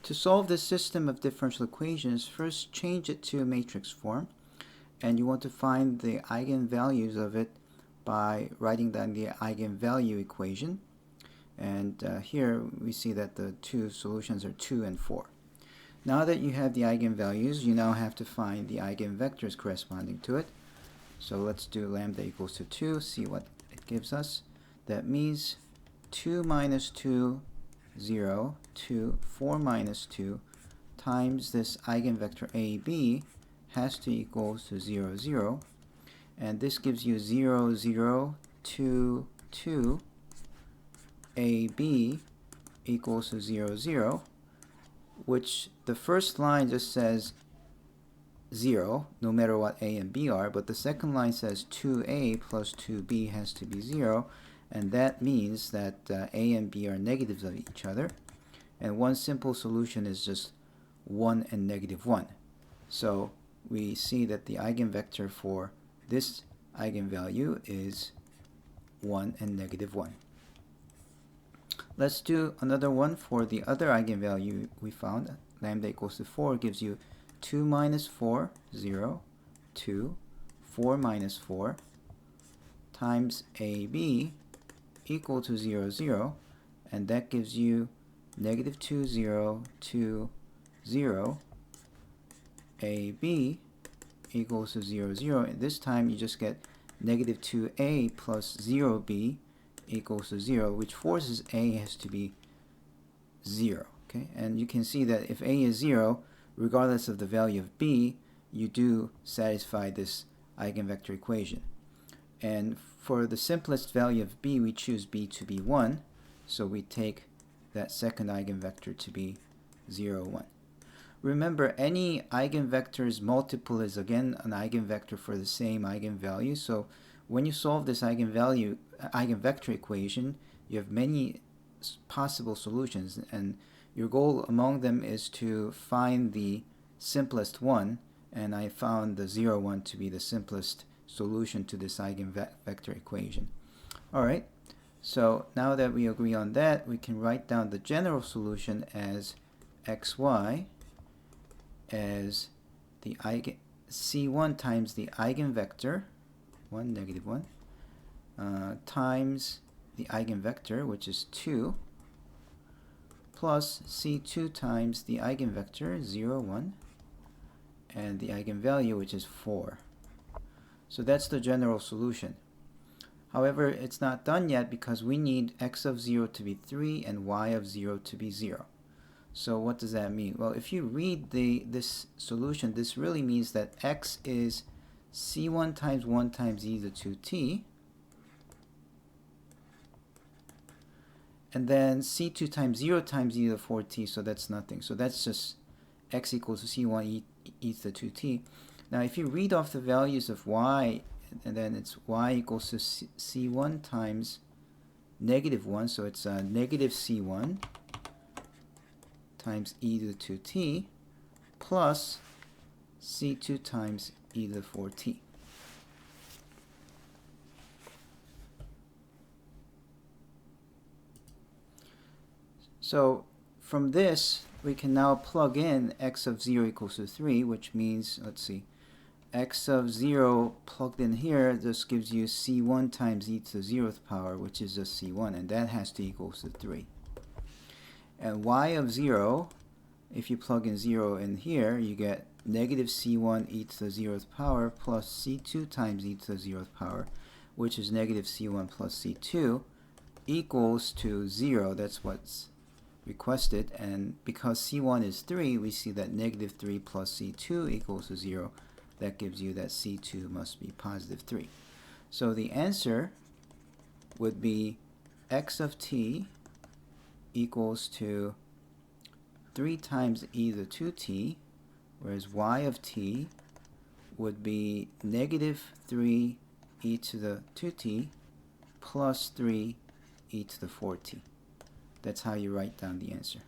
To solve this system of differential equations, first change it to a matrix form, and you want to find the eigenvalues of it by writing down the eigenvalue equation. And here we see that the two solutions are 2 and 4. Now that you have the eigenvalues, you now have to find the eigenvectors corresponding to it. So let's do lambda equals to 2, see what it gives us. That means 2 minus 2, 0, 2, 4 minus 2 times this eigenvector AB has to equal to 0, 0. And this gives you 0, 0, 2, 2, AB equals to 0, 0, which the first line just says 0, no matter what A and B are, but the second line says 2A plus 2B has to be 0, and that means that A and B are negatives of each other, and one simple solution is just 1 and negative 1. So we see that the eigenvector for this eigenvalue is 1 and negative 1. Let's do another one for the other eigenvalue we found. Lambda equals to 4 gives you 2 minus 4, 0, 2, 4 minus 4 times AB equal to 0, 0, and that gives you negative 2, 0, 2, 0, AB equals to 0, 0, and this time you just get negative 2A plus 0B equals to 0, which forces A has to be 0. Okay, and you can see that if A is 0, regardless of the value of B, you do satisfy this eigenvector equation. And for the simplest value of B, we choose B to be 1, so we take that second eigenvector to be 0, 1. Remember, any eigenvector's multiple is again an eigenvector for the same eigenvalue, so when you solve this eigenvector equation, you have many possible solutions, and your goal among them is to find the simplest one, and I found the 0, 1 to be the simplest solution to this eigenvector equation. Alright, so now that we agree on that, we can write down the general solution as xy as the C1 times the eigenvector 1, negative 1, times the eigenvector, which is 2, plus C2 times the eigenvector, 0, 1, and the eigenvalue, which is 4. So that's the general solution. However, it's not done yet because we need x of 0 to be 3 and y of 0 to be 0. So what does that mean? Well, if you read this solution, this really means that x is C1 times 1 times e to the 2t, and then C2 times 0 times e to the 4t, so that's nothing. So that's just x equals to C1 e to the 2t. Now if you read off the values of y, and then it's y equals to C1 times negative 1, so it's negative C1 times e to the 2t plus C2 times e to the 4t. So from this, we can now plug in x of 0 equals to 3, which means, let's see, x of 0 plugged in here just gives you C1 times e to the 0th power, which is just C1, and that has to equal to 3. And y of 0, if you plug in 0 in here, you get negative C1 e to the 0th power plus C2 times e to the 0th power, which is negative C1 plus C2, equals to 0. That's what's requested, and because C1 is 3, we see that negative 3 plus C2 equals to 0. That gives you that C2 must be positive 3. So the answer would be x of t equals to 3 times e to the 2t, whereas y of t would be negative 3 e to the 2t plus 3 e to the 4t. That's how you write down the answer.